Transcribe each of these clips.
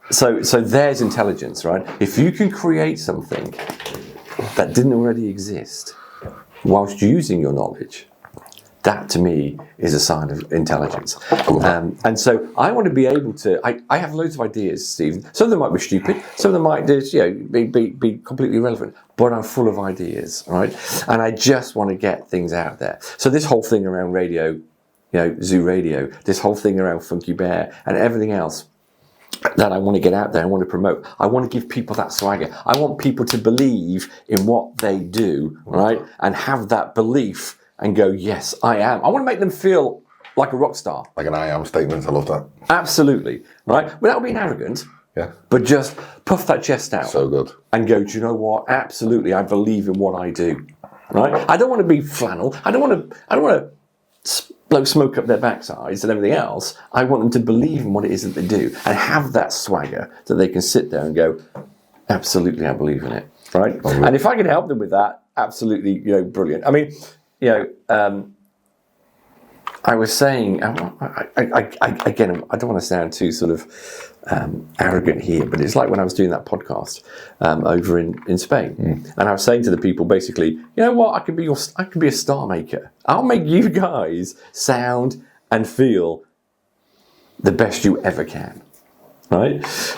So there's intelligence, right? If you can create something that didn't already exist whilst using your knowledge, that to me is a sign of intelligence. And so I want to be able to, I have loads of ideas, Stephen. Some of them might be stupid, some of them might just, be completely irrelevant, but I'm full of ideas, right? And I just want to get things out there. So this whole thing around radio, Zoo Radio, this whole thing around Funky Bear and everything else that I want to get out there, I want to promote. I want to give people that swagger. I want people to believe in what they do, right? And have that belief and go, yes, I am. I want to make them feel like a rock star. Like an I am statement. I love that. Absolutely, right? Without being arrogant, but just puff that chest out. So good. And go, do you know what? Absolutely, I believe in what I do, right? I don't want to be flannel. I don't want to blow smoke up their backsides and everything else. I want them to believe in what it is that they do and have that swagger that they can sit there and go, absolutely, I believe in it, right? Oh, really? And if I can help them with that, absolutely, brilliant. I mean, I was saying, again, I don't want to sound too sort of arrogant here, but it's like when I was doing that podcast over in Spain, and I was saying to the people basically, you know what, I can be a star maker. I'll make you guys sound and feel the best you ever can, right? It's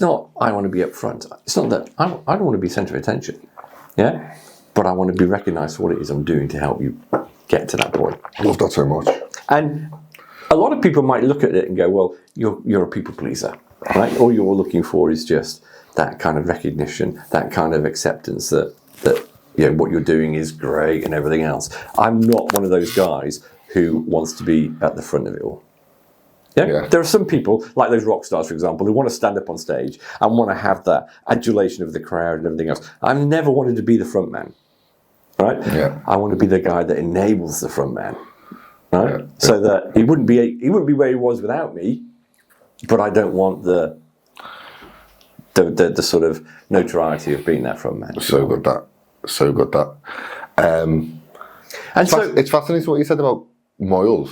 not I want to be up front. It's not that I don't want to be centre of attention, but I want to be recognised for what it is I'm doing to help you get to that point. I love that so much. And a lot of people might look at it and go, well, you're a people pleaser, right? All you're looking for is just that kind of recognition, that kind of acceptance that what you're doing is great and everything else. I'm not one of those guys who wants to be at the front of it all. Yeah? There are some people, like those rock stars, for example, who want to stand up on stage and want to have that adulation of the crowd and everything else. I've never wanted to be the front man, right? Yeah. I want to be the guy that enables the front man, right? Yeah. So that he wouldn't be where he was without me, but I don't want the sort of notoriety of being that front man. So good that. It's fascinating what you said about Moyles.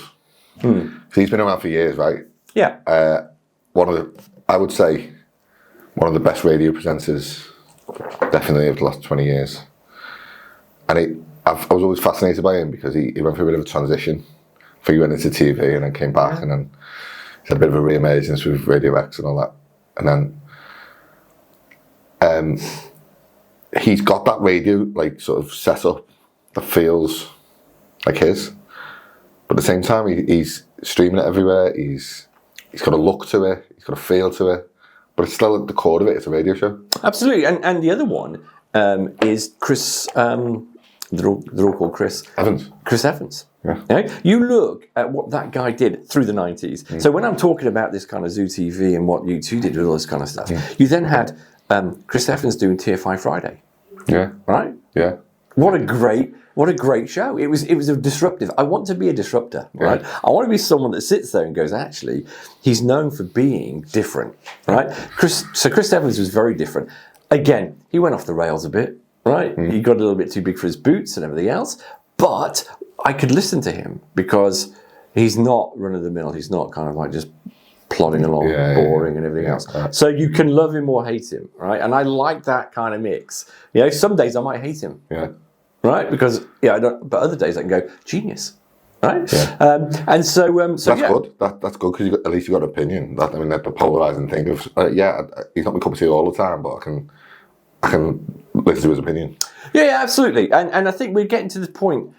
So he's been around for years, right? Yeah. I would say one of the best radio presenters, definitely of the last 20 years. And I was always fascinated by him because he went through a bit of a transition. He went into TV and then came back, and then he had a bit of a re-emergence with Radio X and all that. And then he's got that radio sort of set up that feels like his. But at the same time, he's streaming it everywhere. He's got a look to it. He's got a feel to it. But it's still at the core of it. It's a radio show. Absolutely. And the other one is Chris. They're all called Chris Evans. Chris Evans. Yeah. Okay? You look at what that guy did through the 90s. So when I'm talking about this kind of Zoo TV and what U2 did with all this kind of stuff, you then had Chris Evans doing Tier 5 Friday. Yeah. Right? Yeah. What a great show. It was a disruptive. I want to be a disruptor, right? I want to be someone that sits there and goes, actually, he's known for being different, right? Chris Evans was very different. Again, he went off the rails a bit, right? He got a little bit too big for his boots and everything else, but I could listen to him because he's not run-of-the-mill. He's not kind of like just plodding along, boring and everything else. So you can love him or hate him, right? And I like that kind of mix. Some days I might hate him. Yeah. Right, because I don't. But other days I can go genius, right? Yeah. And so that's good. That's good because at least you got an opinion. That's the polarizing thing of he's not my cup of tea all the time, but I can listen to his opinion. Yeah, absolutely. And I think we're getting to the point.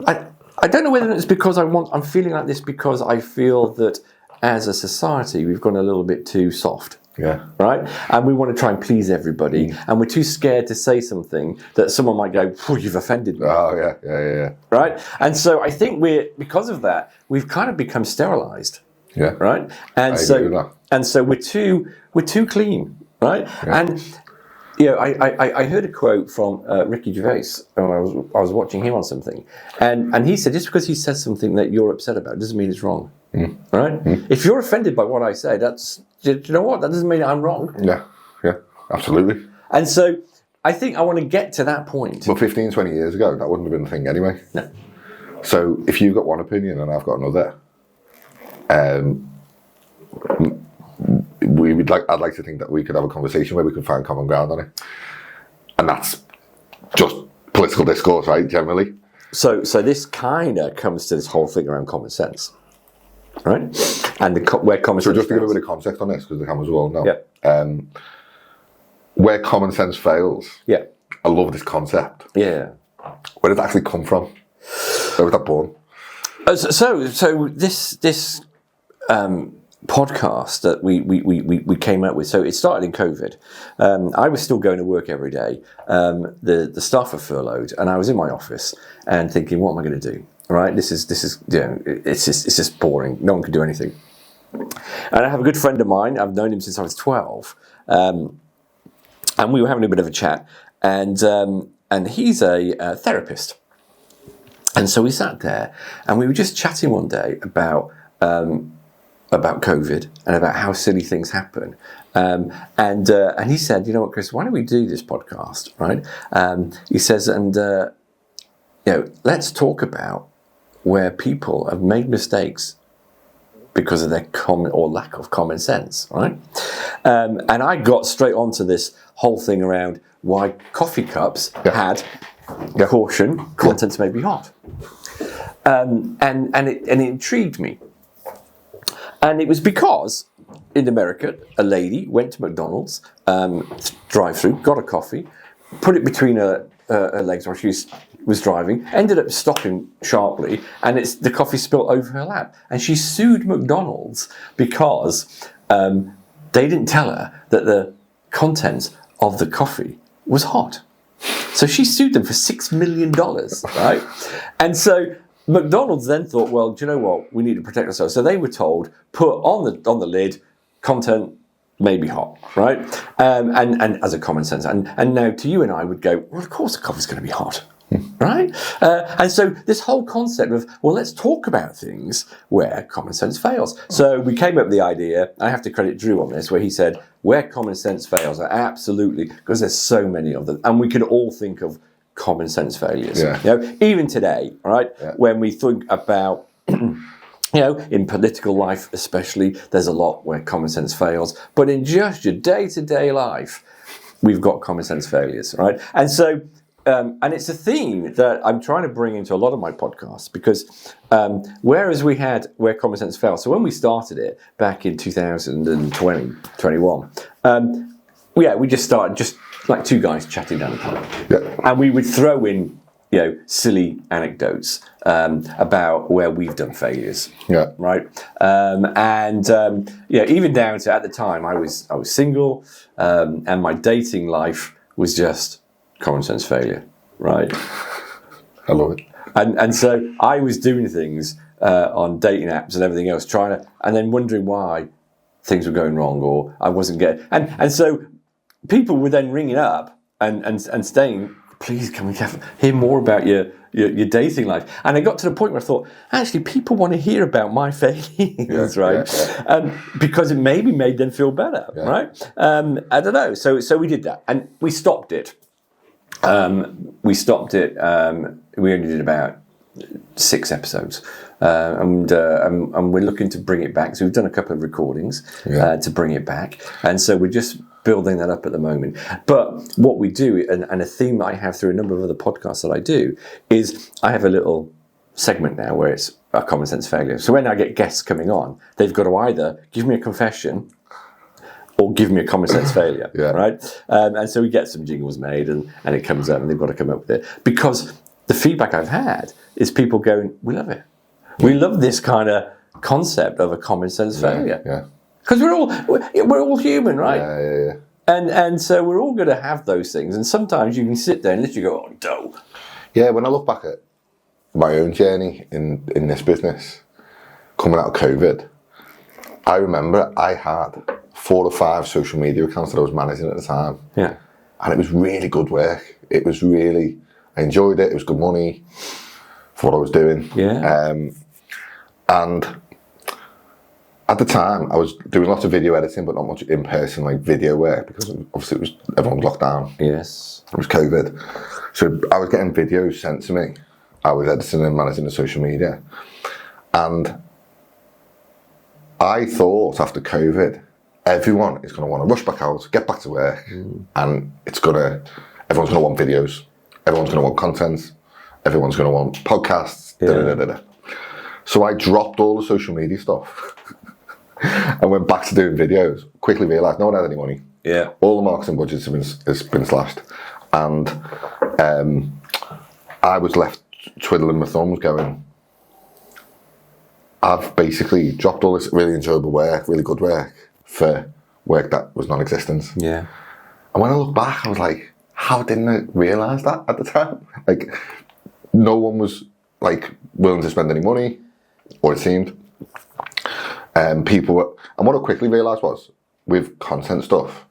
I don't know whether it's because I'm feeling like this because I feel that as a society we've gone a little bit too soft. Yeah. Right? And we want to try and please everybody. And we're too scared to say something that someone might go, you've offended me. Oh, yeah. Right? And so I think because of that, we've kind of become sterilized. Yeah. Right? And so we're too clean. Right? Yeah. And I heard a quote from Ricky Gervais when I was watching him on something. And he said, just because he says something that you're upset about doesn't mean it's wrong. Right? If you're offended by what I say, do you know what? That doesn't mean I'm wrong. Yeah, absolutely. And so I think I want to get to that point. But 15, 20 years ago, that wouldn't have been a thing anyway. No. So if you've got one opinion and I've got another, I'd like to think that we could have a conversation where we could find common ground on it, and that's just political discourse, right? Generally. So this kind of comes to this whole thing around common sense, right? And where common sense. So just to give a bit of context on this, because the cameras will all know. Yeah. Where common sense fails. Yeah. I love this concept. Yeah. Where did it actually come from? Where was that born? So this podcast that we came up with. So it started in COVID. I was still going to work every day. The staff were furloughed, and I was in my office and thinking, what am I going to do? Right? This is it's just boring. No one can do anything. And I have a good friend of mine. I've known him since I was 12, and we were having a bit of a chat. And he's a therapist. And so we sat there and we were just chatting one day about COVID and about how silly things happen. And he said, you know what, Chris, why don't we do this podcast, right? He says, let's talk about where people have made mistakes because of their common or lack of common sense, right? And I got straight onto this whole thing around why coffee cups had caution, contents may be hot. And it intrigued me. And it was because in America, a lady went to McDonald's drive-through, got a coffee, put it between her legs while she was driving, ended up stopping sharply, and the coffee spilled over her lap. And she sued McDonald's because they didn't tell her that the contents of the coffee was hot. So she sued them for $6 million, right? And so McDonald's then thought, well, do you know what? We need to protect ourselves. So they were told, put on the lid, content may be hot, right? And as a common sense. And now to you and I would go, well, of course the coffee's going to be hot, right? And so this whole concept of, well, let's talk about things where common sense fails. So we came up with the idea, I have to credit Drew on this, where he said, where common sense fails, absolutely, because there's so many of them. And we can all think of common sense failures. Yeah. You know, even today, right? Yeah. When we think about, in political life especially, there's a lot where common sense fails. But in just your day-to-day life, we've got common sense failures, right? And so, and it's a theme that I'm trying to bring into a lot of my podcasts because whereas we had where common sense fails, so when we started it back in 2020, 21, we just started just like two guys chatting down the pub. Yeah. And we would throw in, silly anecdotes about where we've done failures. Yeah. Right. Even down to at the time I was single, and my dating life was just common sense failure. Right. I love it. And so I was doing things on dating apps and everything else, and then wondering why things were going wrong or I wasn't getting. And so people were then ringing up and saying, please, can we hear more about your dating life? And I got to the point where I thought, actually, people want to hear about my failures, right? Yeah. Because it maybe made them feel better, right? I don't know. So we did that, and we stopped it. We only did about 6 episodes, and we're looking to bring it back. So we've done a couple of recordings to bring it back, and so we're just building that up at the moment. But what we do, and a theme that I have through a number of other podcasts that I do, is I have a little segment now where it's a common sense failure. So when I get guests coming on, they've got to either give me a confession or give me a common sense failure, right? And so we get some jingles made and it comes up and they've got to come up with it. Because the feedback I've had is people going, we love it. We love this kind of concept of a common sense failure. Yeah. Because we're all human, right? Yeah. And so we're all going to have those things. And sometimes you can sit there and literally go, oh, no. Yeah, when I look back at my own journey in this business, coming out of COVID, I remember I had 4 or 5 social media accounts that I was managing at the time. Yeah. And it was really good work. I enjoyed it. It was good money for what I was doing. Yeah. And at the time, I was doing lots of video editing, but not much in-person video work because obviously everyone was locked down. Yes. It was COVID. So I was getting videos sent to me. I was editing and managing the social media. And I thought after COVID, everyone is going to want to rush back out, get back to work, and everyone's going to want videos, everyone's going to want content, everyone's going to want podcasts, So I dropped all the social media stuff and went back to doing videos. Quickly realised no one had any money. Yeah. All the marketing budgets has been slashed, and I was left twiddling my thumbs, going, I've basically dropped all this really enjoyable work, really good work, for work that was non-existent. Yeah. And when I look back, I was like, how didn't I realise that at the time? Like, no one was like willing to spend any money, or it seemed. And what I quickly realised was, with content stuff,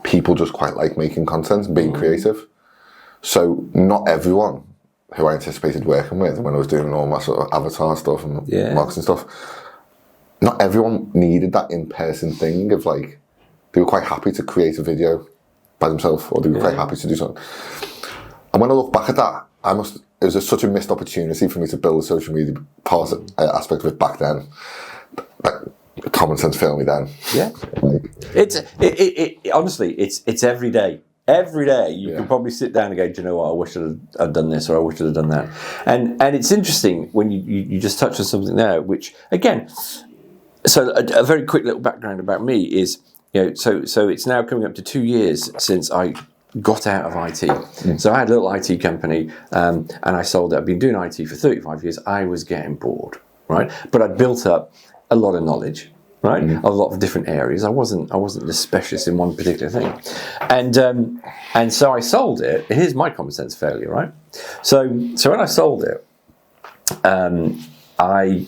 people just quite like making content and being creative. So not everyone who I anticipated working with when I was doing all my sort of avatar stuff and marketing stuff, not everyone needed that in-person thing of like, they were quite happy to create a video by themselves, or they were quite happy to do something. And when I look back at that, it was such a missed opportunity for me to build a social media aspect of it back then. That common sense failed me then. Yeah. Honestly, it's every day. Every day you can probably sit down and go, do you know what, I wish I'd done this, or I wish I'd done that. And it's interesting when you just touched on something there, which again, so a very quick little background about me is, so it's now coming up to 2 years since I got out of IT. So I had a little IT company, and I sold it. I've been doing IT for 35 years. I was getting bored, right? But I'd built up a lot of knowledge. Right, a lot of different areas. I wasn't the specialist in one particular thing, and so I sold it. Here's my common sense failure, right? So when I sold it, I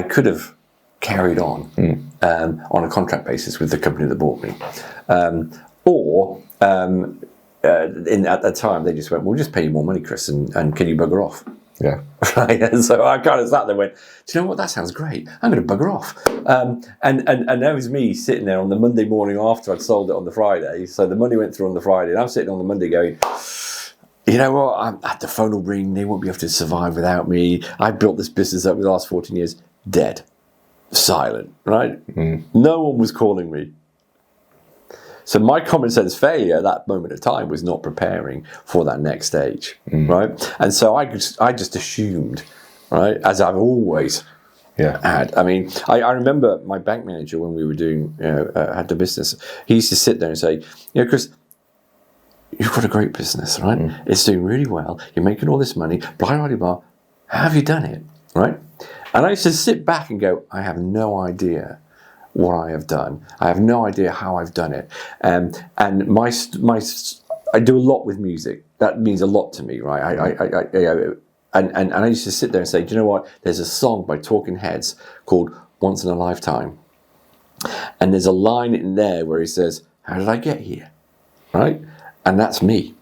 could have carried on a contract basis with the company that bought me, or at the time they just went, "We'll just pay you more money, Chris, and can you bugger off?" Yeah. Right. And so I kind of sat there and went, do you know what, that sounds great. I'm going to bugger off. And that was me sitting there on the Monday morning after I'd sold it on the Friday. So the money went through on the Friday, and I'm sitting on the Monday going, you know what, the phone will ring, they won't be able to survive without me. I built this business up for the last 14 years. Dead. Silent, right? No one was calling me. So my common sense failure at that moment of time was not preparing for that next stage, right? And so I just assumed, right, as I've always had. I mean, I remember my bank manager when we were doing, had the business, he used to sit there and say, Chris, you've got a great business, right? It's doing really well. You're making all this money, blah, blah, blah. How have you done it, right? And I used to sit back and go, I have no idea what I have done. I have no idea how I've done it. And I do a lot with music. That means a lot to me, right? And I used to sit there and say, do you know what? There's a song by Talking Heads called Once in a Lifetime. And there's a line in there where he says, how did I get here? Right? And that's me.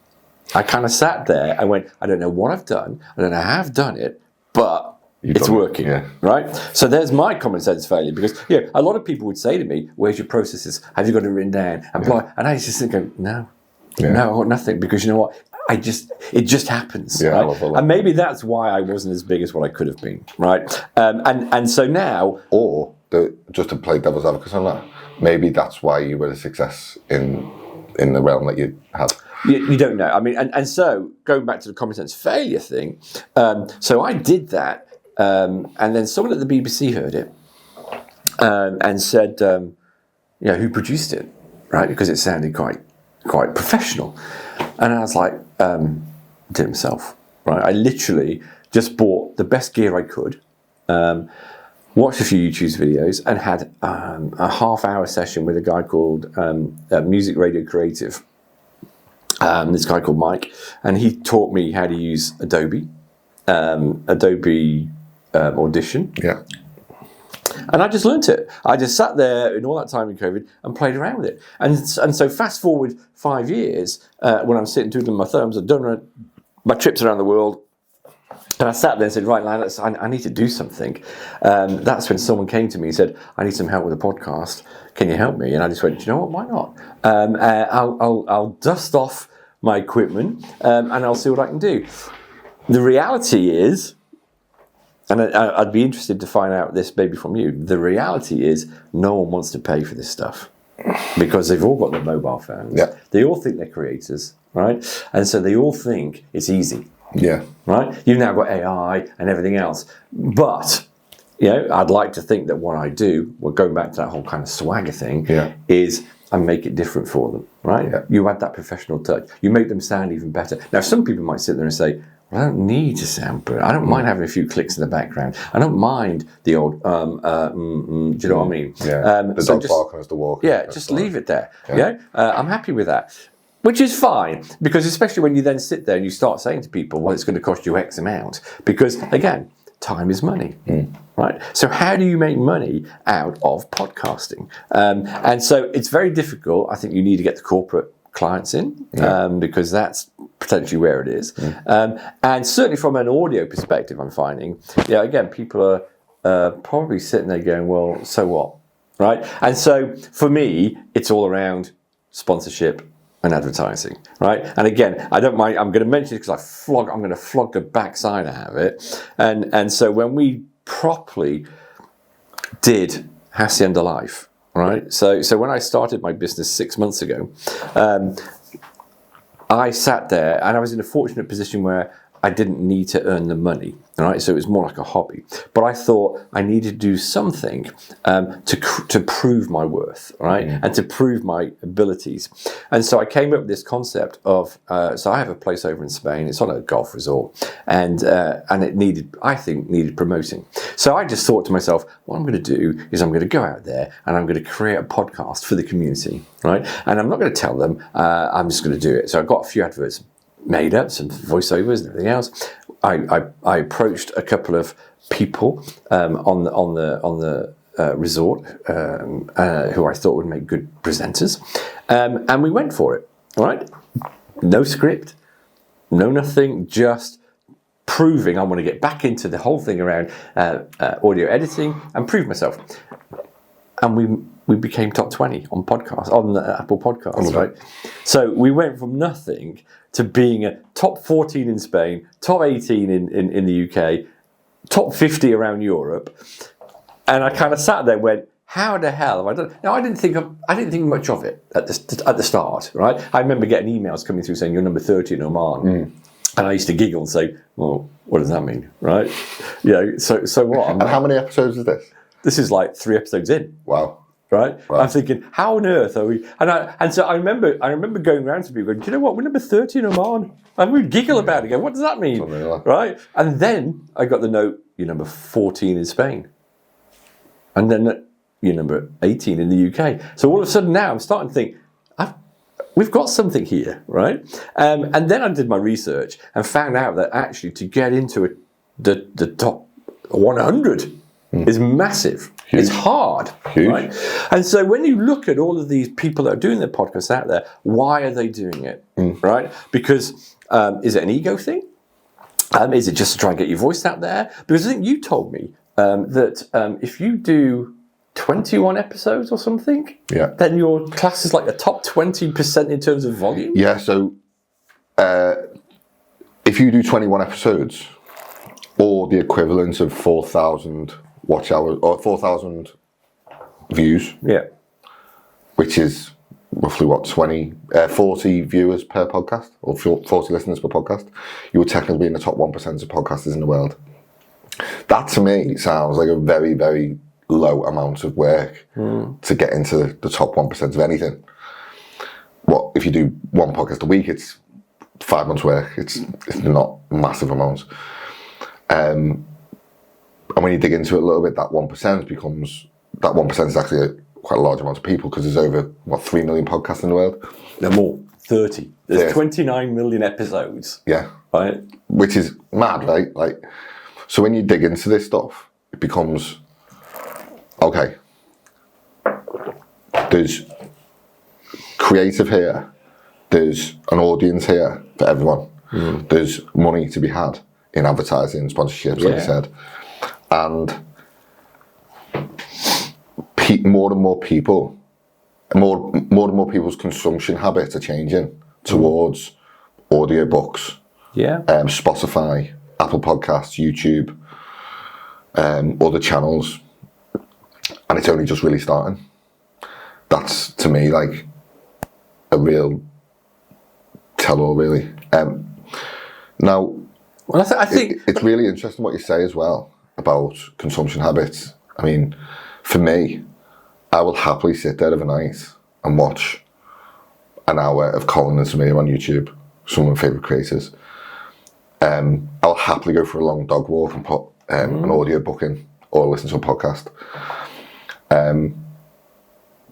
I kind of sat there and went, I don't know what I've done. I don't know how I've done it, but it's working, right? So there's my common sense failure, because a lot of people would say to me, where's your processes? Have you got it written down? And and I used to think, no, I've got nothing, because you know what? It just happens, right? And maybe that's why I wasn't as big as what I could have been, right? And so now, just to play devil's advocate on that, maybe that's why you were a success in the realm that you had. You don't know. I mean, and so going back to the common sense failure thing, so I did that. And then someone at the BBC heard it and said, who produced it, right? Because it sounded quite professional. And I was like, did it himself, right? I literally just bought the best gear I could, watched a few YouTube videos, and had a half-hour session with a guy called Music Radio Creative. This guy called Mike, and he taught me how to use Adobe Audition. Yeah. And I just learnt it. I just sat there in all that time in COVID and played around with it. And so fast forward 5 years, when I'm sitting twiddling my thumbs, I've done my trips around the world, and I sat there and said, right, now I need to do something. That's when someone came to me and said, I need some help with a podcast. Can you help me? And I just went, do you know what? Why not? I'll dust off my equipment and I'll see what I can do. The reality is, and I'd be interested to find out this maybe from you. The reality is no one wants to pay for this stuff because they've all got their mobile phones. Yeah. They all think they're creators, right? And so they all think it's easy. Yeah. Right? You've now got AI and everything else. But, I'd like to think that what I do, well, going back to that whole kind of swagger thing, is I make it different for them, right? Yeah. You add that professional touch. You make them sound even better. Now, some people might sit there and say, well, I don't need to sound good. I don't mind having a few clicks in the background. I don't mind the old, do you know what I mean? Yeah. The dog barking as the walk. Yeah, just leave it there. Yeah. I'm happy with that. Which is fine, because especially when you then sit there and you start saying to people, well, it's going to cost you X amount. Because, again, time is money, right? So how do you make money out of podcasting? And so it's very difficult. I think you need to get the corporate clients in, because that's potentially where it is. And certainly from an audio perspective, I'm finding, again, people are probably sitting there going, well, so what, right? And so for me, it's all around sponsorship and advertising, right? And again, I don't mind. I'm going to mention it because I'm going to flog the backside out of it. And so when we properly did Hacienda Life, right? So when I started my business 6 months ago, I sat there and I was in a fortunate position where I didn't need to earn the money, right? So it was more like a hobby. But I thought I needed to do something to prove my worth, right? And to prove my abilities. And so I came up with this concept of, so I have a place over in Spain. It's on a golf resort. And it needed promoting. So I just thought to myself, what I'm going to do is I'm going to go out there and I'm going to create a podcast for the community, right? And I'm not going to tell them, I'm just going to do it. So I got a few adverts made up, some voiceovers and everything else. I approached a couple of people on the resort who I thought would make good presenters, and we went for it. All right, no script, no nothing, just proving I want to get back into the whole thing around audio editing and prove myself. And we became top 20 on podcasts, on the Apple Podcasts, right? So we went from nothing to being a top 14 in Spain, top 18 in the UK, top 50 around Europe. And I kind of sat there and went, how the hell have I done? Now, I didn't think much of it at the start, right? I remember getting emails coming through saying you're number 30 in Oman. And I used to giggle and say, well, what does that mean, right? So what? And how many episodes is this? This is like 3 episodes in. Wow. Right? I'm thinking, how on earth are we? And so I remember going around to people going, do you know what? We're number 30 in Oman. And we'd giggle about it. Go, what does that mean? Right? And then I got the note, you're number 14 in Spain. And then you're number 18 in the UK. So all of a sudden now I'm starting to think, we've got something here, right? And then I did my research and found out that actually to get into the top 100 is massive. Huge. It's hard, right? And so when you look at all of these people that are doing their podcasts out there, why are they doing it, right? Because is it an ego thing? Is it just to try and get your voice out there? Because I think you told me that if you do 21 episodes or something, then your class is like the top 20% in terms of volume? Yeah, so if you do 21 episodes, or the equivalent of 4,000 watch hours, or 4,000 views, which is roughly what, 40 viewers per podcast, or 40 listeners per podcast, you would technically be in the top 1% of podcasters in the world. That to me sounds like a very, very low amount of work to get into the top 1% of anything. What if you do one podcast a week? It's 5 months' work. It's not massive amounts. And when you dig into it a little bit, that 1% is actually quite a large amount of people, because there's over 3 million podcasts in the world. There are more, 30. There's 29 million episodes. Yeah, right. Which is mad, right? Like, so when you dig into this stuff, it becomes okay. There's creative here. There's an audience here for everyone. There's money to be had in advertising, sponsorships, like you said. And more and more people's consumption habits are changing towards audiobooks, Spotify, Apple Podcasts, YouTube. other channels, and it's only just really starting. That's, to me, like a real tell-all, really. Now, well, I think it's really interesting what you say as well about consumption habits. I mean, for me, I will happily sit there overnight and watch an hour of Colin and Samir on YouTube, some of my favourite creators. I'll happily go for a long dog walk and put an audio book in, or listen to a podcast.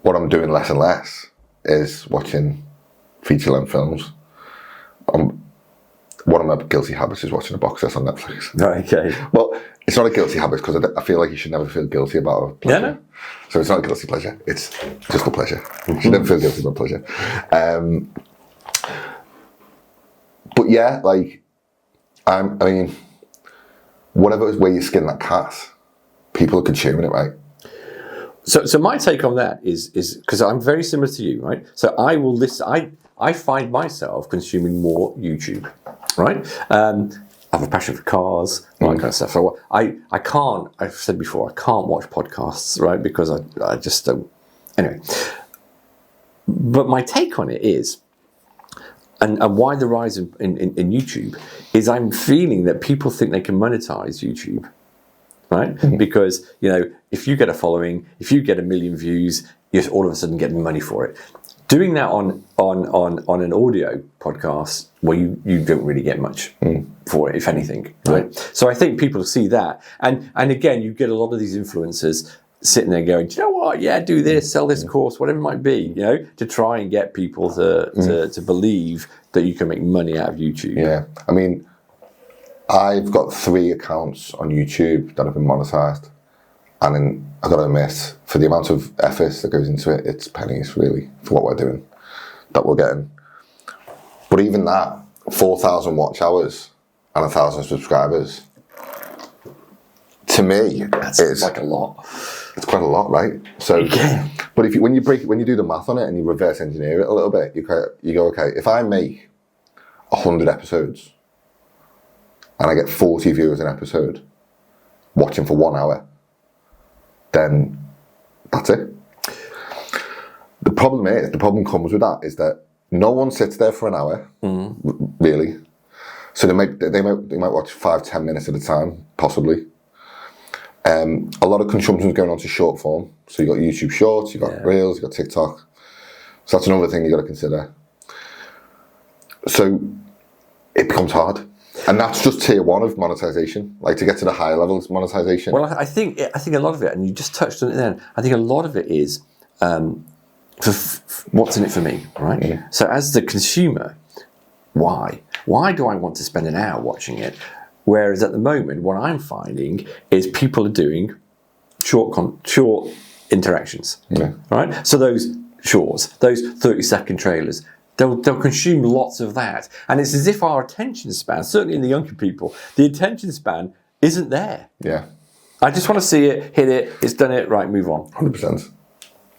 What I'm doing less and less is watching feature-length films. One of my guilty habits is watching a box set on Netflix. Okay. Well, it's not a guilty habit because I feel like you should never feel guilty about a pleasure. Yeah, no. So it's not a guilty pleasure. It's just a pleasure. You should never feel guilty about pleasure. But yeah, like, I mean, whatever way you skin that cat, people are consuming it, right? So my take on that is because I'm very similar to you, right? So I will listen. I find myself consuming more YouTube, right? I have a passion for cars, all that kind of stuff. So I can't. I've said before, I can't watch podcasts, right? Because I just don't. Anyway, but my take on it is, and why the rise in YouTube is, I'm feeling that people think they can monetize YouTube. Right? Because, you know, if you get a following, if you get 1 million views, you're all of a sudden getting money for it. Doing that on an audio podcast where you don't really get much for it, if anything. Right? So I think people see that. And again, you get a lot of these influencers sitting there going, do you know what? Yeah, do this, sell this course, whatever it might be, you know, to try and get people to believe that you can make money out of YouTube. Yeah. I mean, I've got 3 accounts on YouTube that have been monetized, and then I've got to admit, for the amount of effort that goes into it, it's pennies really for what we're doing, that we're getting. But even that, 4,000 watch hours and 1,000 subscribers, to me, it's like a lot. It's quite a lot, right? So, yeah. But when you do the math on it and you reverse engineer it a little bit, you go, okay, if I make 100 episodes and I get 40 viewers an episode watching for 1 hour, then that's it. The problem comes with that is that no one sits there for an hour, really. So they might watch 5-10 minutes at a time, possibly. A lot of consumption is going on to short form. So you got YouTube Shorts, you got Reels, you got TikTok. So that's another thing you got to consider. So it becomes hard. And that's just tier 1 of monetization. Like, to get to the higher levels of monetization. Well, I think a lot of it, and you just touched on it then, I think a lot of it is what's in it for me, right? Yeah. So as the consumer, why? Why do I want to spend an hour watching it? Whereas at the moment, what I'm finding is people are doing short interactions, right? So those shorts, those 30-second trailers, they'll consume lots of that. And it's as if our attention span, certainly in the younger people, the attention span isn't there. Yeah. I just want to see it, hit it, it's done it, right, move on. 100%.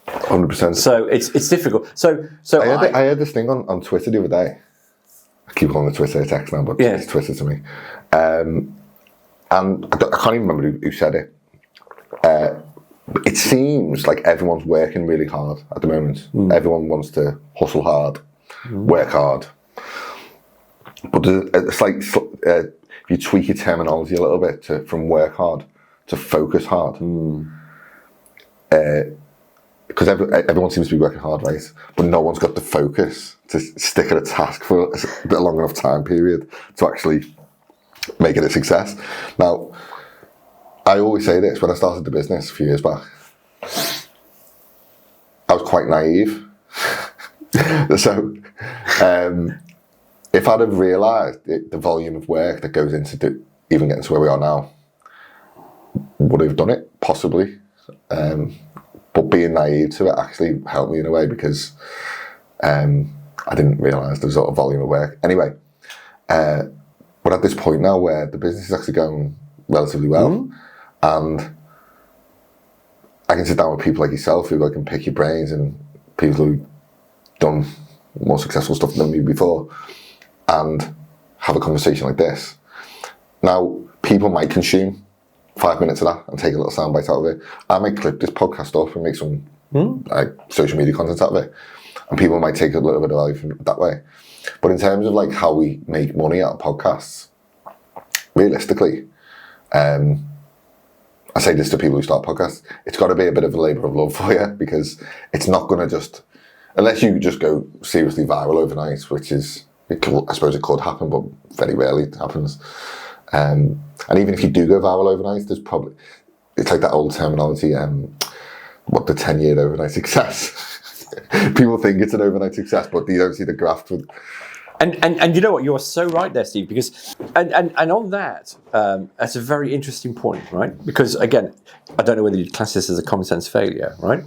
100%. So it's difficult. So I heard this thing on Twitter the other day. I keep calling it Twitter, it's X now, but it's Twitter to me. And I can't even remember who said it. It seems like everyone's working really hard at the moment. Everyone wants to hustle hard, work hard. But it's like if you tweak your terminology a little bit from work hard to focus hard. Because everyone seems to be working hard, right? But no one's got the focus to stick at a task for a bit long enough time period to actually make it a success. Now, I always say this, when I started the business a few years back, I was quite naive. So, if I'd have realised the volume of work that goes into even getting to where we are now, would I have done it? Possibly. But being naive to it actually helped me in a way, because I didn't realise the sort of volume of work. Anyway, we're at this point now where the business is actually going relatively well, and I can sit down with people like yourself who I can pick your brains, and people who've done more successful stuff than me before, and have a conversation like this. Now, people might consume 5 minutes of that and take a little soundbite out of it. I might clip this podcast off and make some like social media content out of it, and people might take a little bit of value from it that way. But in terms of like how we make money out of podcasts, realistically, I say this to people who start podcasts, it's got to be a bit of a labour of love for you, because it's not going to just, unless you just go seriously viral overnight, which is, I suppose it could happen, but very rarely it happens. And even if you do go viral overnight, there's probably, it's like that old terminology, what the 10-year overnight success. People think it's an overnight success, but you don't see the graft with. And you know what, you're so right there, Steve, because and on that, that's a very interesting point, right? Because again, I don't know whether you'd class this as a common sense failure, right?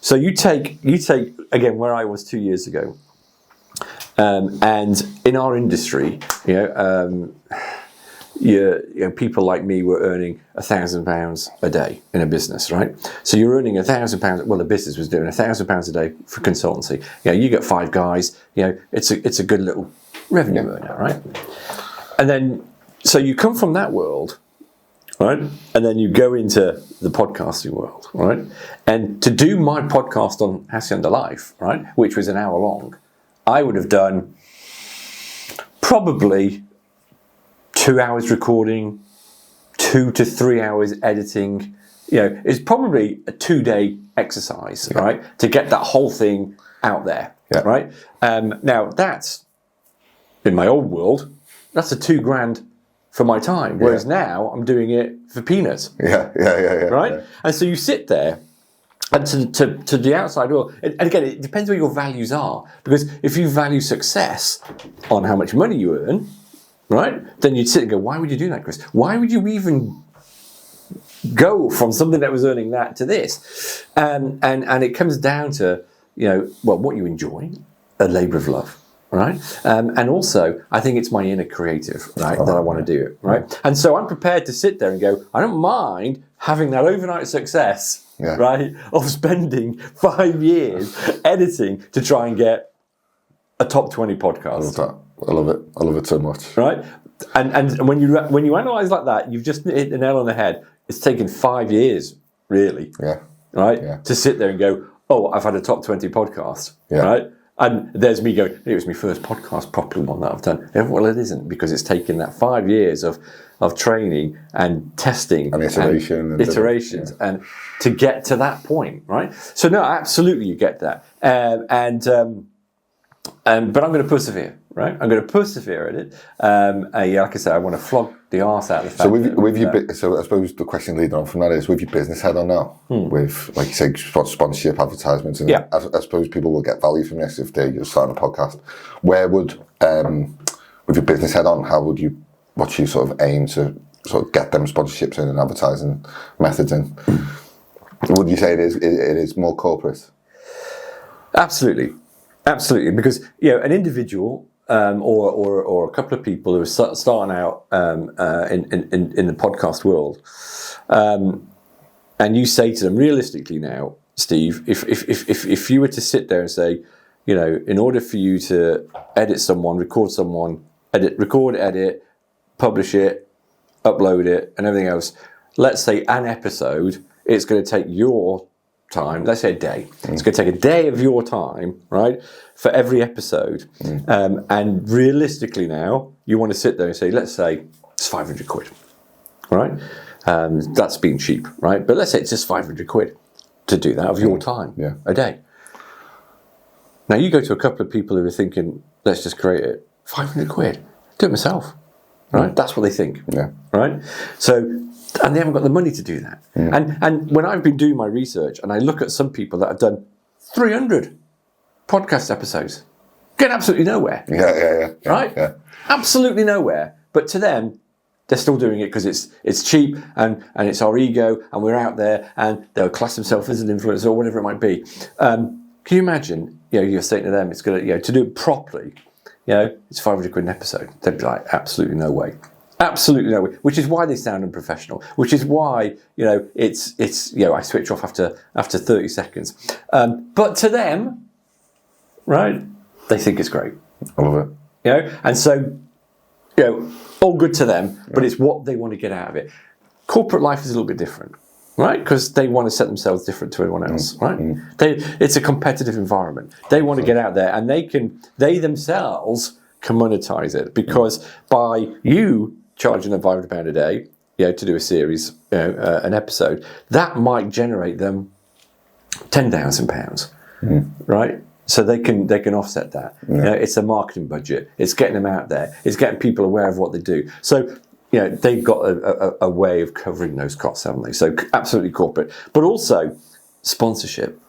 So you take again where I was 2 years ago, and in our industry, people like me were earning £1,000 a day in a business, right? So you're earning £1,000. Well, the business was doing £1,000 a day for consultancy. You get 5 guys. It's a good little revenue earner, right? And then so you come from that world, right? And then you go into the podcasting world, right? And to do my podcast on Hacienda Life, right, which was an hour long, I would have done probably 2 hours recording, 2 to 3 hours editing. It's probably a 2-day exercise, right, to get that whole thing out there, right? Now that's, in my old world, that's a $2,000 for my time, whereas now I'm doing it for peanuts. Right? Yeah. And so you sit there, and to the outside world, and again, it depends where your values are, because if you value success on how much money you earn, right, then you'd sit and go, why would you do that, Chris? Why would you even go from something that was earning that to this? And it comes down to, what you enjoy, a labour of love, right? And also, I think it's my inner creative, right, that I want to do it, right? And so I'm prepared to sit there and go, I don't mind having that overnight success, right, of spending 5 years editing to try and get a top 20 podcast. I love that. I love it. I love it so much. Right? And when you analyse like that, you've just hit the nail on the head. It's taken 5 years, really. Yeah. Right? Yeah. To sit there and go, oh, I've had a top 20 podcast. Yeah. Right? And there's me going, it was my first podcast, properly one that I've done. Well, it isn't, because it's taken that 5 years of training and testing and iteration and iterations and to get to that point, right? So no, absolutely, you get that. But I'm going to persevere, right? I'm going to persevere at it. Like I said, I want to flog the arse out of the fact. So I suppose the question leading on from that is, with your business head on now, with, like you say, sponsorship, advertisements, and I suppose people will get value from this if they're just starting a podcast. Where would, with your business head on, what's your sort of aim to sort of get them sponsorships in and advertising methods in? Would you say it is more corporate? Absolutely. Absolutely, because an individual or a couple of people who are starting out in the podcast world, and you say to them, realistically now, Steve, if you were to sit there and say, in order for you to edit someone, record someone, edit, publish it, upload it, and everything else, let's say an episode, it's going to take your time, let's say a day. It's going to take a day of your time, right, for every episode. And realistically now, you want to sit there and say, let's say it's 500 quid, right? That's being cheap, right? But let's say it's just 500 quid to do that of your time a day. Now you go to a couple of people who are thinking, let's just create it, 500 quid, do it myself, right? That's what they think, right? So, and they haven't got the money to do that. And when I've been doing my research and I look at some people that have done 300 podcast episodes, getting absolutely nowhere. Right? Yeah. Absolutely nowhere. But to them, they're still doing it because it's cheap and it's our ego and we're out there and they'll class themselves as an influencer or whatever it might be. Can you imagine, you're saying to them, it's going to, to do it properly, it's 500 quid an episode. They'd be like, absolutely no way. Absolutely no way. Which is why they sound unprofessional. Which is why it's I switch off after 30 seconds. But to them, right, they think it's great. I love it. And so all good to them. But it's what they want to get out of it. corporate life is a little bit different, right? Because they want to set themselves different to everyone else, right? It's a competitive environment. They want to get out there, and they themselves can monetize it, because by you charging them £500 a day, to do a series, an episode, that might generate them £10,000, right? So they can offset that. It's a marketing budget. It's getting them out there. It's getting people aware of what they do. So they've got a way of covering those costs, haven't they? So absolutely corporate, but also sponsorship,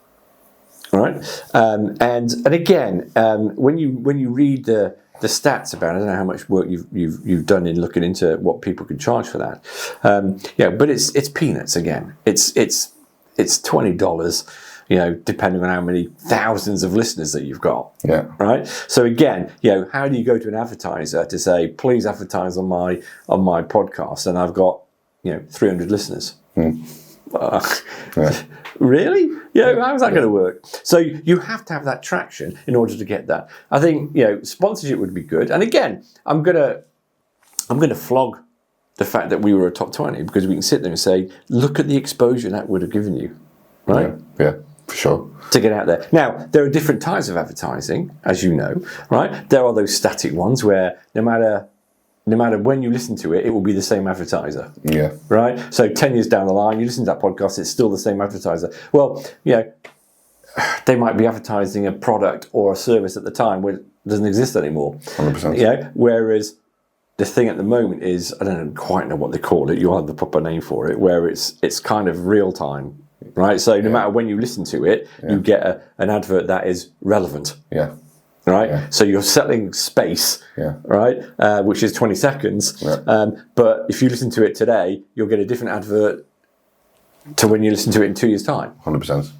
right? And again, when you read the stats about it, I don't know how much work you've done in looking into what people can charge for that. But it's peanuts again. It's $20. Depending on how many thousands of listeners that you've got. Yeah. Right. So again, how do you go to an advertiser to say, please advertise on my podcast, and I've got 300 listeners? Really? How's that going to work? So you have to have that traction in order to get that. I think sponsorship would be good. And again, I'm gonna flog the fact that we were a top 20, because we can sit there and say, look at the exposure that would have given you, right? Yeah. For sure. To get out there. Now, there are different types of advertising, as you know, right? There are those static ones where no matter when you listen to it, it will be the same advertiser. Yeah. Right? So 10 years down the line, you listen to that podcast, it's still the same advertiser. Well, they might be advertising a product or a service at the time where it doesn't exist anymore. 100%. Whereas the thing at the moment is, I don't quite know what they call it, you'll have the proper name for it, where it's kind of real time. Right, so no matter when you listen to it, you get an advert that is relevant. Yeah. Right, Yeah. so you're selling space. Yeah. Right, which is 20 seconds. Yeah. But if you listen to it today, you'll get a different advert to when you listen to it in 2 years' time. 100%.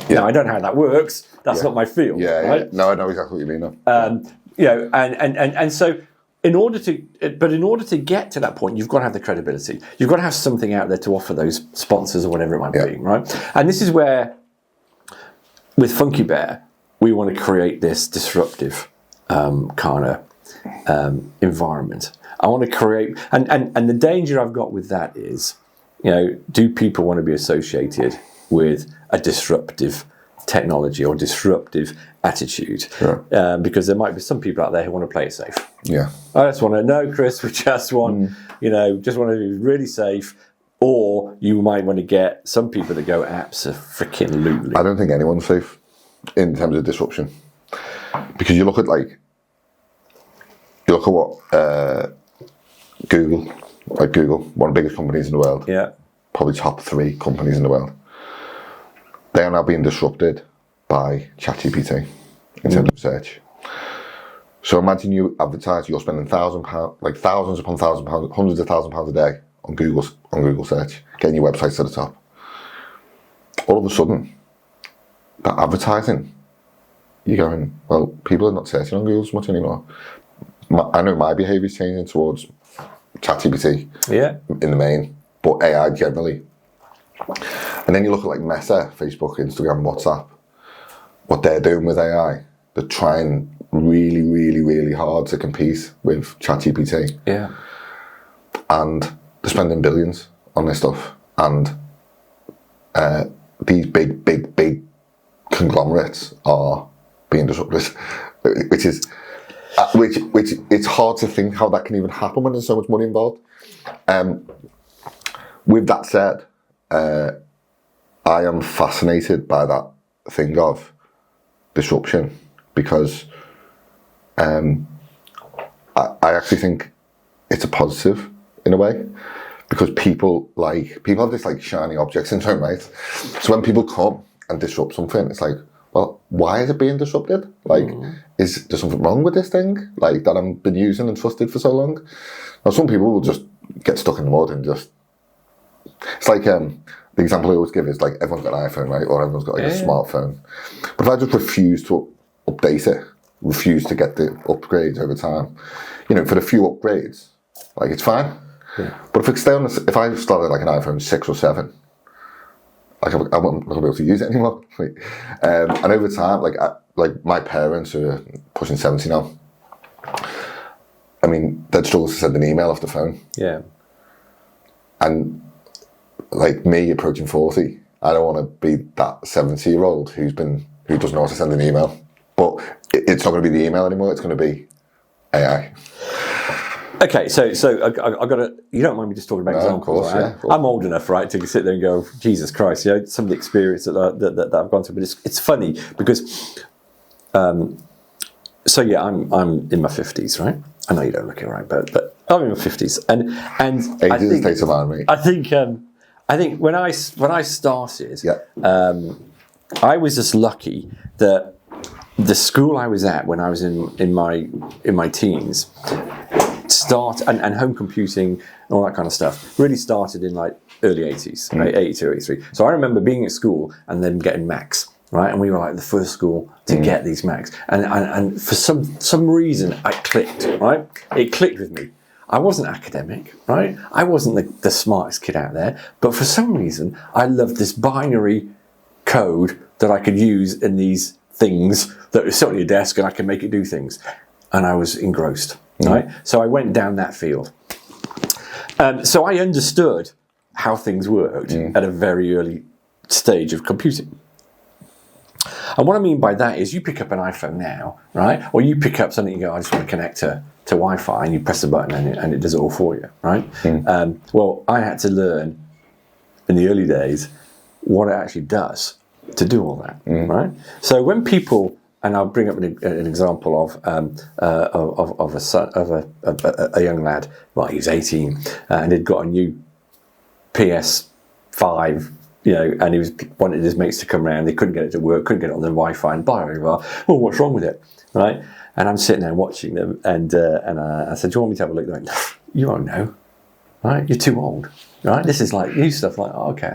Yeah. Now I don't know how that works. That's not my field. Yeah. Right? No, I know exactly what you mean. And so. In order to get to that point, you've got to have the credibility. You've got to have something out there to offer those sponsors or whatever it might be, right? And this is where, with Funky Bear, we want to create this disruptive kind of environment. I want to create, and the danger I've got with that is, do people want to be associated with a disruptive technology or disruptive attitude? Sure. Because there might be some people out there who want to play it safe. Yeah. I just want to know, Chris, we just want, just want to be really safe. Or you might want to get some people that go abso-freaking-lutely. I don't think anyone's safe in terms of disruption, because you look at what Google, one of the biggest companies in the world, probably top 3 companies in the world. They are now being disrupted by ChatGPT in terms of search. So imagine you advertise, you're spending £1,000, like thousands upon thousands of pounds, hundreds of thousands of pounds a day on Google search, getting your websites to the top. All of a sudden, that advertising, you're going, well, people are not searching on Google so much anymore. I know my behaviour is changing towards ChatGPT in the main, but AI generally. And then you look at like Meta, Facebook, Instagram, WhatsApp, what they're doing with AI. They're trying really, really, really hard to compete with ChatGPT. Yeah. And they're spending billions on this stuff. And these big conglomerates are being disrupted, which it's hard to think how that can even happen when there's so much money involved. With that said, I am fascinated by that thing of disruption, because I actually think it's a positive in a way, because people have this like shiny object syndrome, right? So when people come and disrupt something, it's like, well, why is it being disrupted? Like, is there something wrong with this thing, like that I've been using and trusted for so long? Now, some people will just get stuck in the mud and just. It's like the example I always give is like everyone's got an iPhone, right? Or everyone's got like a smartphone. But if I just refuse to update it, refuse to get the upgrades over time, for the few upgrades, like it's fine. Yeah. But if I started like an iPhone 6 or 7, like I won't be able to use it anymore. And over time, like my parents who are pushing 70 now, I mean, they'd struggle to send an email off the phone. Yeah. And like me approaching 40, I don't want to be that 70-year-old who doesn't know how to send an email. But it's not going to be the email anymore. It's going to be AI. Okay, so I got to. You don't mind me just talking about examples? Of course, right? yeah. Of course. I'm old enough, right, to sit there and go, Jesus Christ, some of the experience that I've gone through. But it's funny because, I'm in my 50s, right? I know you don't look it right, but I'm in my 50s, and Age is a state of mind, mate. I think when I started, I was just lucky that the school I was at when I was in my teens and home computing and all that kind of stuff really started in like early 80s, right? 82, 83. So I remember being at school and then getting Macs, right? And we were like the first school to get these Macs. And for some reason I clicked, right? It clicked with me. I wasn't academic, right? I wasn't the smartest kid out there, but for some reason I loved this binary code that I could use in these things that was sitting on your desk and I could make it do things. And I was engrossed, right? So I went down that field. So I understood how things worked at a very early stage of computing. And what I mean by that is you pick up an iPhone now, right? Or you pick up something and you go, I just want to connect to Wi-Fi, and you press a button and it does it all for you, right? Well, I had to learn in the early days what it actually does to do all that, right? So when people, and I'll bring up an example of a young lad. Well, he was 18 and he'd got a new PS5, and he wanted his mates to come around. They couldn't get it to work, couldn't get it on the Wi-Fi, and blah blah blah. Well, what's wrong with it, right? And I'm sitting there watching them, and I said, "Do you want me to have a look?" They're like, "You won't know, right? You're too old, right? This is like new stuff." Like, oh, okay.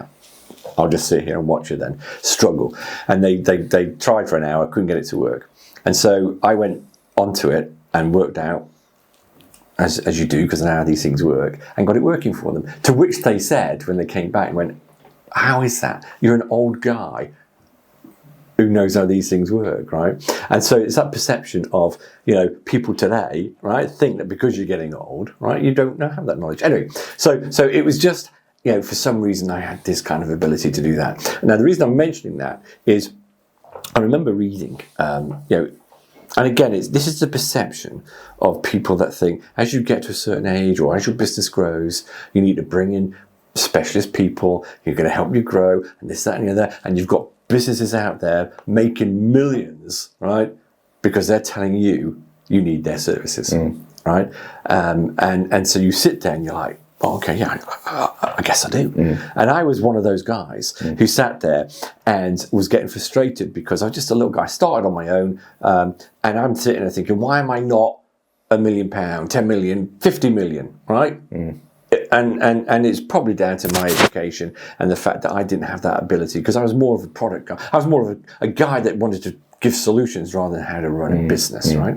I'll just sit here and watch her then struggle. And they tried for an hour, couldn't get it to work. And so I went onto it and worked out, as you do, because I know how these things work, and got it working for them. To which they said, when they came back, and went, how is that? You're an old guy who knows how these things work, right? And so it's that perception of, people today, right, think that because you're getting old, right, you don't have that knowledge. Anyway, so it was just, for some reason I had this kind of ability to do that. Now, the reason I'm mentioning that is I remember reading, and again, this is the perception of people that think as you get to a certain age or as your business grows, you need to bring in specialist people who are going to help you grow and this, that, and the other. And you've got businesses out there making millions, right? Because they're telling you need their services, right? And so you sit there and you're like, oh, okay, yeah, I guess I do. And I was one of those guys who sat there and was getting frustrated because I was just a little guy, started on my own, and I'm sitting there thinking, why am I not £1 million, 10 million, 50 million, right? And it's probably down to my education and the fact that I didn't have that ability because I was more of a product guy. I was more of a guy that wanted to give solutions rather than how to run a business, right?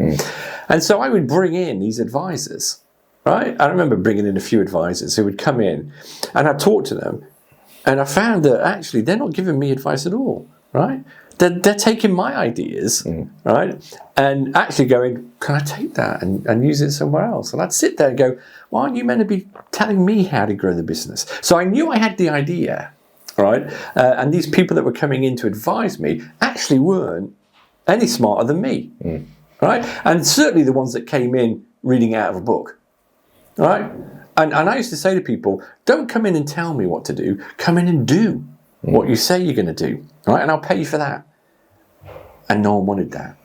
And so I would bring in these advisors, right? I remember bringing in a few advisors who would come in and I'd talk to them and I found that actually they're not giving me advice at all, right? They're taking my ideas, right? And actually going, can I take that and use it somewhere else? And I'd sit there and go, why aren't you meant to be telling me how to grow the business? So I knew I had the idea, right? And these people that were coming in to advise me actually weren't any smarter than me, right? And certainly the ones that came in reading out of a book. Right? And I used to say to people, don't come in and tell me what to do. Come in and do what you say you're going to do. Right? And I'll pay you for that. And no one wanted that.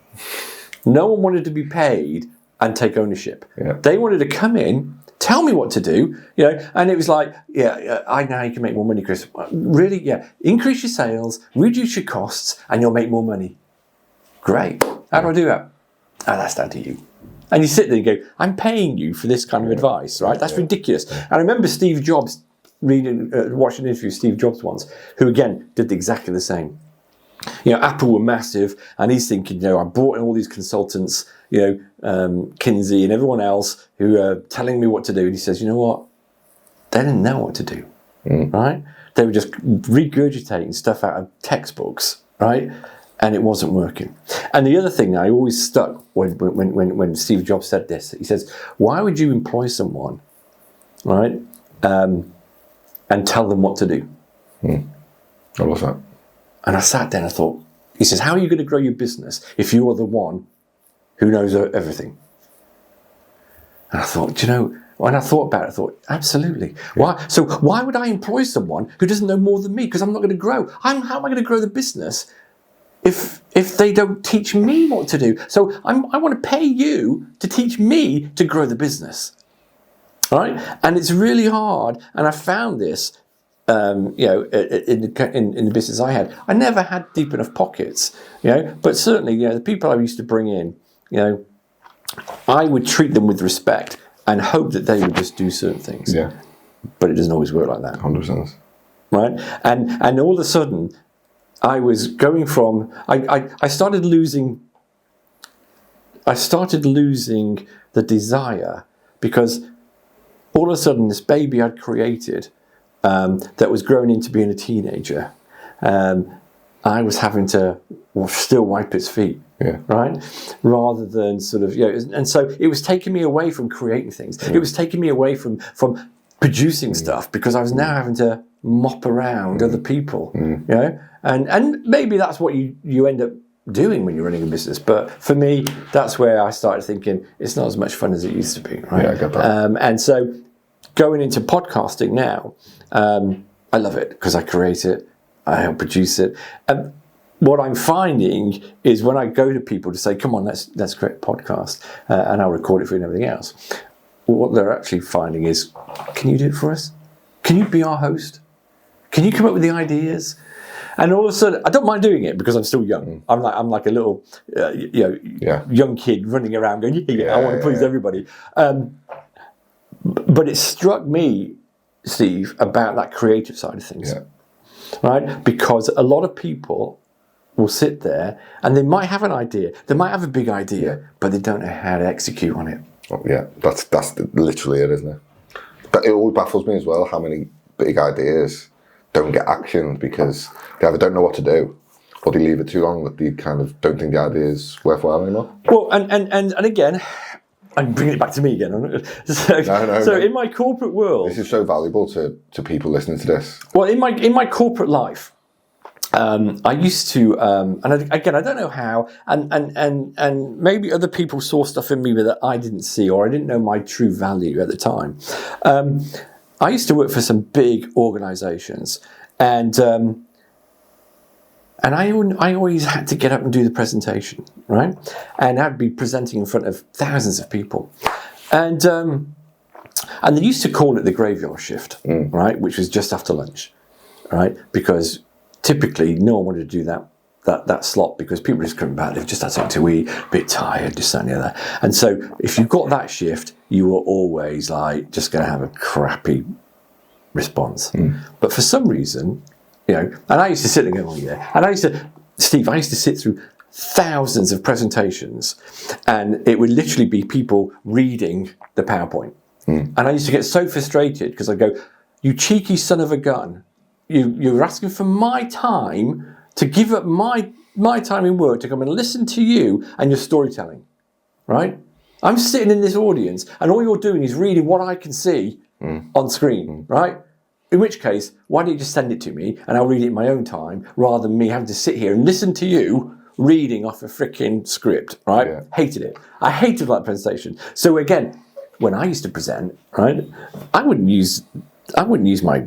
No one wanted to be paid and take ownership. Yeah. They wanted to come in, tell me what to do, and it was like, I know you can make more money, Chris. Really? Yeah. Increase your sales, reduce your costs, and you'll make more money. Great. How do I do that? Oh, that's down to you. And you sit there and go, I'm paying you for this kind of advice, right? That's ridiculous. And I remember Steve Jobs watching an interview with Steve Jobs once, who again did exactly the same. Apple were massive, and he's thinking, I brought in all these consultants, Kinsey and everyone else who are telling me what to do. And he says, you know what? They didn't know what to do, right? They were just regurgitating stuff out of textbooks, right? And it wasn't working. And the other thing I always stuck when Steve Jobs said this, he says, why would you employ someone, right, and tell them what to do. I love that. And I sat there and I thought, he says, how are you going to grow your business if you are the one who knows everything? And I thought, do you know, when I thought about it, I thought, absolutely. Why? So why would I employ someone who doesn't know more than me? Because I'm not going to grow. How am I going to grow the business if they don't teach me what to do? So I want to pay you to teach me to grow the business. All right? And it's really hard. And I found this, in the business I had. I never had deep enough pockets, but certainly, the people I used to bring in, I would treat them with respect and hope that they would just do certain things. Yeah. But it doesn't always work like that. 100%. Right? And all of a sudden, I was going from, I started losing the desire, because all of a sudden this baby I'd created that was growing into being a teenager, I was having to still wipe its feet. Yeah. Right? Rather than sort of, and so it was taking me away from creating things. It was taking me away from producing stuff, because I was now having to mop around other people, and maybe that's what you end up doing when you're running a business. But for me, that's where I started thinking it's not as much fun as it used to be. Right? Yeah, I get that. And so going into podcasting now, I love it because I create it, I help produce it. What I'm finding is when I go to people to say, come on, let's create a podcast, and I'll record it for you and everything else, what they're actually finding is, can you do it for us? Can you be our host? Can you come up with the ideas? And all of a sudden, I don't mind doing it because I'm still young. I'm like a little, young kid running around going, I want to please everybody. But it struck me, Steve, about that creative side of things, right? Because a lot of people will sit there and they might have an idea, they might have a big idea, but they don't know how to execute on it. Oh, yeah, that's literally it, isn't it? But it always baffles me as well how many big ideas don't get actioned because they either don't know what to do, or they leave it too long that they kind of don't think the idea is worthwhile anymore. Well, and again, I'm bringing it back to me again. So in my corporate world, this is so valuable to people listening to this. Well, in my corporate life, I used to, and again, I don't know how, and maybe other people saw stuff in me that I didn't see, or I didn't know my true value at the time. I used to work for some big organisations, and I always had to get up and do the presentation, right? And I'd be presenting in front of thousands of people, and they used to call it the graveyard shift, right? Which was just after lunch, right? Because typically, no one wanted to do that slot because people were just coming back. They've just had something to eat, a bit tired, just something like that. And so, if you got that shift, you were always like just going to have a crappy response. But for some reason, and I used to sit there and go, and I used to sit through thousands of presentations, and it would literally be people reading the PowerPoint. And I used to get so frustrated because I go, "You cheeky son of a gun! You're asking for my time to give up my time in work to come and listen to you and your storytelling, right? I'm sitting in this audience and all you're doing is reading what I can see on screen, right? In which case, why don't you just send it to me and I'll read it in my own time rather than me having to sit here and listen to you reading off a freaking script, right? Yeah. Hated it. I hated that presentation. So again, when I used to present, right, I wouldn't use my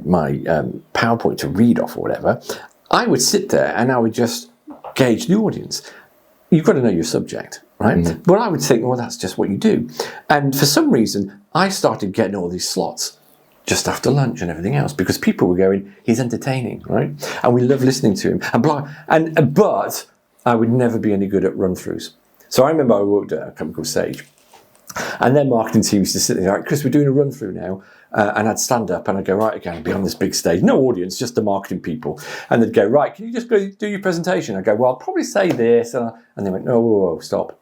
PowerPoint to read off or whatever. I would sit there and I would just gauge the audience. You've got to know your subject, right? But I would think, well, that's just what you do. And for some reason, I started getting all these slots just after lunch and everything else because people were going, he's entertaining, right? And we love listening to him. But I would never be any good at run-throughs. So I remember I worked at a company called Sage. And their marketing team used to sit there, like, Chris, we're doing a run-through now. And I'd stand up and I'd go, right, again, be on this big stage. No audience, just the marketing people. And they'd go, right, can you just go do your presentation? I'd go, well, I'll probably say this. And they went, no, whoa, stop.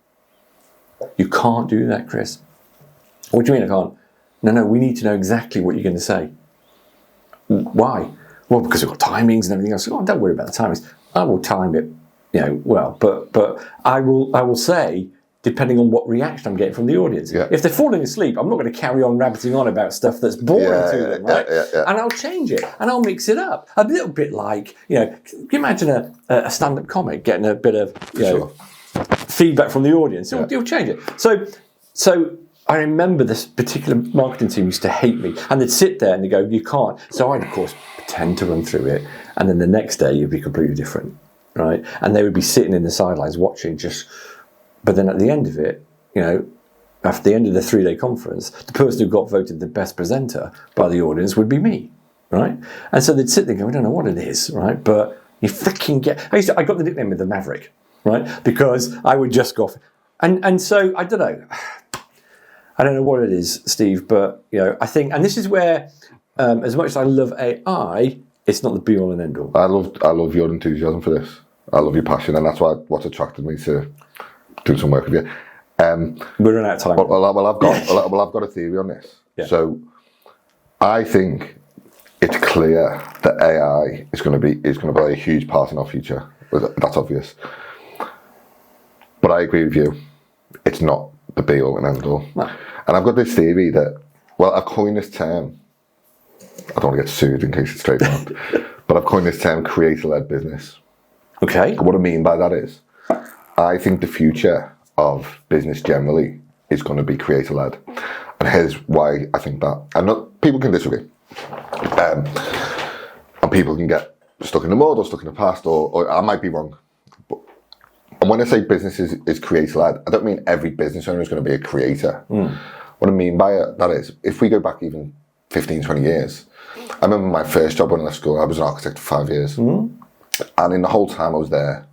You can't do that, Chris. What do you mean I can't? No, we need to know exactly what you're going to say. Why? Well, because we've got timings and everything else. Oh, don't worry about the timings. I will time it, well, but I will say depending on what reaction I'm getting from the audience. Yeah. If they're falling asleep, I'm not going to carry on rabbiting on about stuff that's boring to them, right? And I'll change it and I'll mix it up. A little bit like, can you imagine a stand-up comic getting a bit of feedback from the audience? You'll change it. So I remember this particular marketing team used to hate me, and they'd sit there and they'd go, "You can't." So I'd of course pretend to run through it, and then the next day it'd be completely different, right? And they would be sitting in the sidelines watching but then at the end of it, after the end of the 3-day conference, the person who got voted the best presenter by the audience would be me, right? And so they'd sit there and go, "I don't know what it is," right? But you freaking get... I got the nickname of the Maverick, right? Because I would just go off. And so, I don't know. I don't know what it is, Steve, but, I think... And this is where, as much as I love AI, it's not the be-all and end-all. I love your enthusiasm for this. I love your passion, and that's what attracted me to do some work with you. We're running out of time. Well, I've got a theory on this. Yeah. So, I think it's clear that AI is going to play a huge part in our future. That's obvious. But I agree with you. It's not the be-all and end-all. No. And I've got this theory that, I've coined this term. I don't want to get sued in case it's trademarked. But I've coined this term creator-led business. Okay. What I mean by that is, I think the future of business generally is going to be creator-led. And here's why I think that. And people can disagree. And people can get stuck in the mud or stuck in the past, or I might be wrong. And when I say business is creator-led, I don't mean every business owner is going to be a creator. What I mean by that is, if we go back even 15, 20 years, I remember my first job when I left school, I was an architect for 5 years. And in the whole time I was there,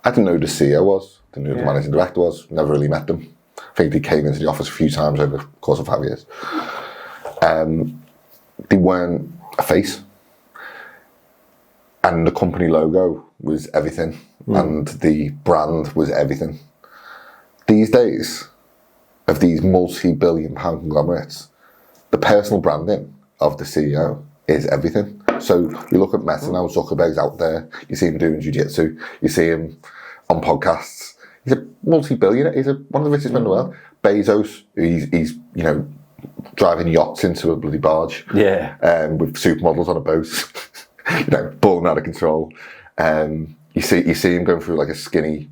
I didn't know who the CEO was, didn't know who the managing director was, never really met them. I think they came into the office a few times over the course of 5 years. They weren't a face. And the company logo was everything. And the brand was everything. These days, of these multi-billion pound conglomerates, the personal branding of the CEO is everything. So you look at Meta now, Zuckerberg's out there, you see him doing jiu-jitsu, you see him on podcasts. He's a multi-billionaire, he's one of the richest men in the world. Bezos, he's driving yachts into a bloody barge. With supermodels on a boat, balling out of control. You see him going through like a skinny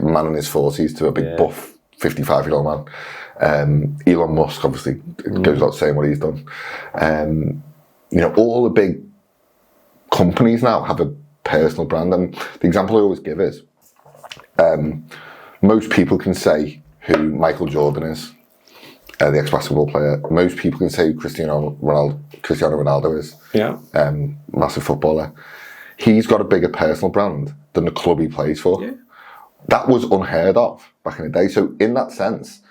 man in his 40s to a big buff 55-year-old man. Elon Musk obviously goes without saying what he's done. All the big companies now have a personal brand, and the example I always give is most people can say who Michael Jordan is, the ex-basketball player. Most people can say who Cristiano Ronaldo is, massive footballer. He's got a bigger personal brand than the club he plays for. That was unheard of back in the day. So in that sense,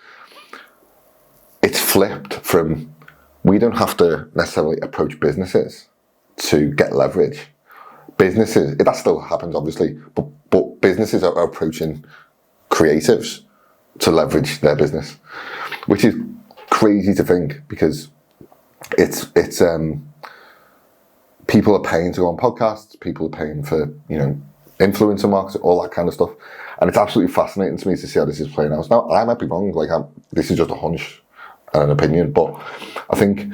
it's flipped from, we don't have to necessarily approach businesses to get leverage. Businesses, that still happens obviously, but businesses are approaching creatives to leverage their business, which is crazy to think, because it's people are paying to go on podcasts, people are paying for, influencer marketing, all that kind of stuff. And it's absolutely fascinating to me to see how this is playing out. Now, I might be wrong, this is just a hunch and an opinion, but I think...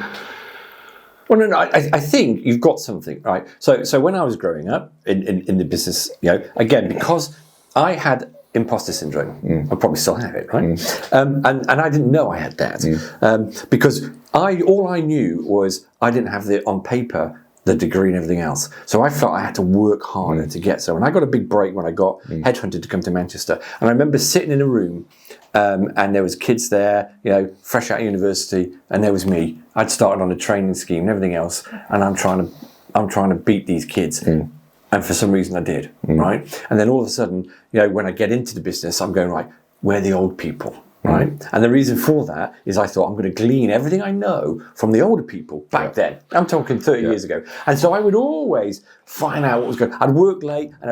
Well, no, I think you've got something, right? So when I was growing up in the business, again, because I had imposter syndrome, I probably still have it, right? And I didn't know I had that, because all I knew was I didn't have on paper the degree and everything else. So I felt I had to work harder to get so. And I got a big break when I got headhunted to come to Manchester. And I remember sitting in a room, and there was kids there, fresh out of university, and there was me. I'd started on a training scheme and everything else, and I'm trying to beat these kids. And for some reason I did, right? And then all of a sudden, when I get into the business, I'm going, right, we're the old people. Right? And the reason for that is I thought I'm going to glean everything I know from the older people back then. I'm talking 30 years ago. And so I would always find out what was going on. I'd work late and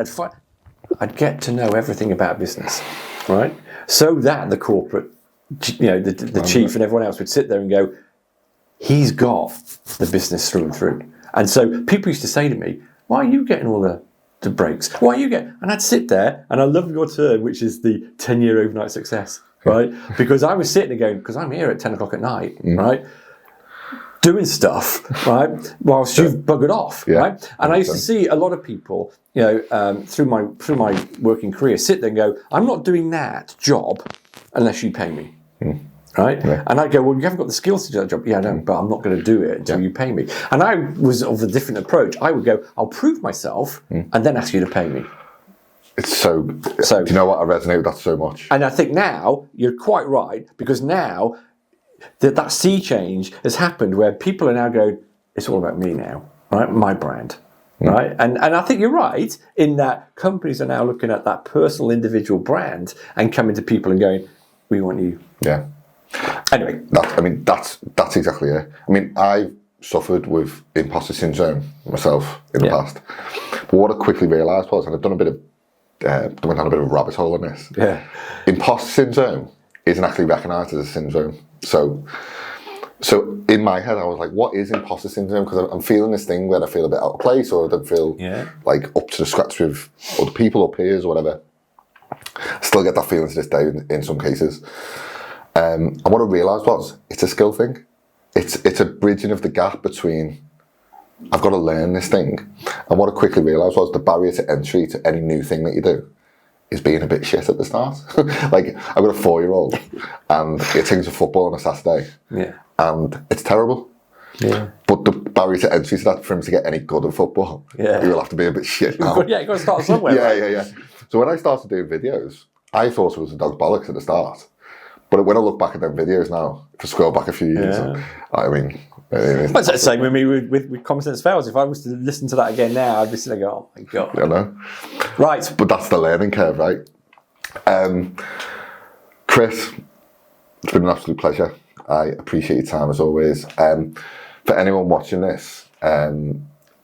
I'd get to know everything about business, right? So that the corporate, the chief and everyone else would sit there and go, he's got the business through and through. And so people used to say to me, why are you getting all the breaks? Why are you getting... And I'd sit there, and I love your term, which is the 10-year overnight success. right? Because I was sitting there going, because I'm here at 10 o'clock at night, right? Doing stuff, right, whilst you've buggered off, right? And I used to see a lot of people, through my working career, sit there and go, I'm not doing that job unless you pay me, right? Yeah. And I go, well, you haven't got the skills to do that job. Yeah, I don't, but I'm not going to do it until you pay me. And I was of a different approach. I would go, I'll prove myself and then ask you to pay me. It's so, do you know what? I resonate with that so much. And I think now, you're quite right, because now, that sea change has happened where people are now going, it's all about me now, right? My brand, right? And I think you're right in that companies are now looking at that personal individual brand and coming to people and going, we want you. Yeah. Anyway. That's exactly it. I mean, I've suffered with imposter syndrome myself in the past. But what I quickly realised was, and I've went down a bit of a rabbit hole on this. Yeah. Imposter syndrome isn't actually recognised as a syndrome. So in my head, I was like, what is imposter syndrome? Because I'm feeling this thing where I feel a bit out of place, or I don't feel like up to the scratch with other people or peers or whatever. I still get that feeling to this day in some cases. And what I realised was, it's a skill thing. It's a bridging of the gap between, I've got to learn this thing. And what I quickly realised was the barrier to entry to any new thing that you do is being a bit shit at the start. Like, I've got a 4-year-old and it takes to football on a Saturday. Yeah. And it's terrible. Yeah. But the barrier to entry to that, for him to get any good at football, you'll have to be a bit shit now. Yeah, you've got to start somewhere. Yeah. So when I started doing videos, I thought it was a dog's bollocks at the start. But when I look back at them videos now, if I scroll back a few years, I mean... It's the same with me with Common Sense Fails. If I was to listen to that again now, I'd be sitting there going, oh my God. I know. Right. But that's the learning curve, right? Chris, it's been an absolute pleasure. I appreciate your time as always. For anyone watching this,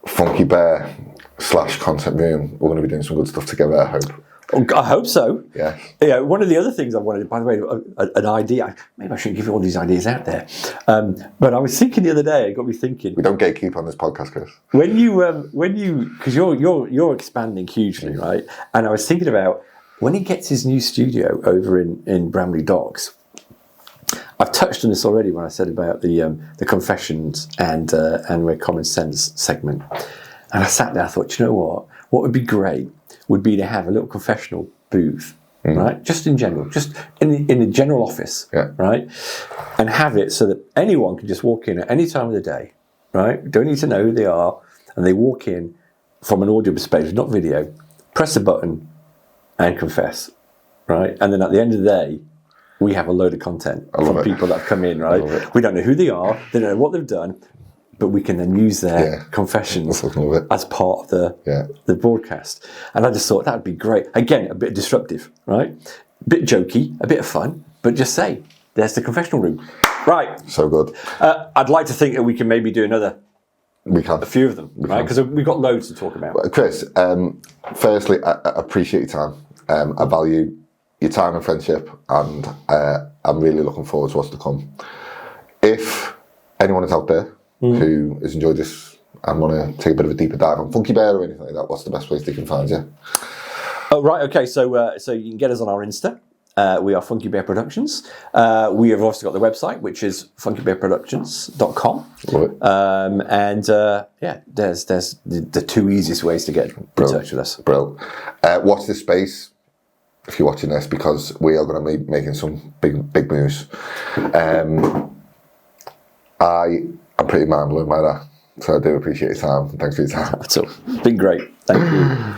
Funky Bear / Content Room, we're going to be doing some good stuff together, I hope. I hope so. Yeah. Yeah. One of the other things I wanted, by the way, an idea. Maybe I shouldn't give you all these ideas out there. But I was thinking the other day. It got me thinking. We don't gatekeep on this podcast, Chris. When you, because you're expanding hugely, right? And I was thinking about when he gets his new studio over in Bramley Docks. I've touched on this already when I said about the confessions and my common sense segment. And I sat there. I thought, you know what? What would be great would be to have a little confessional booth, right? Just in general, just in the general office, right? And have it so that anyone can just walk in at any time of the day, right? Don't need to know who they are, and they walk in from an audio perspective, not video, press a button and confess, right? And then at the end of the day, we have a load of content from people that have come in, right? We don't know who they are, they don't know what they've done, but we can then use their confessions as part of the broadcast. And I just thought that would be great. Again, a bit disruptive, right? A bit jokey, a bit of fun, but just say, there's the confessional room. Right. So good. I'd like to think that we can maybe do another. We can. A few of them, right? Because we've got loads to talk about. Chris, firstly, I appreciate your time. I value your time and friendship, and I'm really looking forward to what's to come. If anyone is out there who has enjoyed this and want to take a bit of a deeper dive on Funky Bear or anything like that, what's the best place they can find you? Oh, right, okay, so you can get us on our Insta. We are Funky Bear Productions. We have also got the website, which is funkybearproductions.com. There's the two easiest ways to get in touch with us. Brilliant. Watch this space if you're watching this, because we are going to be making some big moves. I'm pretty mind blown by that. So I do appreciate your time. Thanks for your time. That's all. It's been great. Thank you.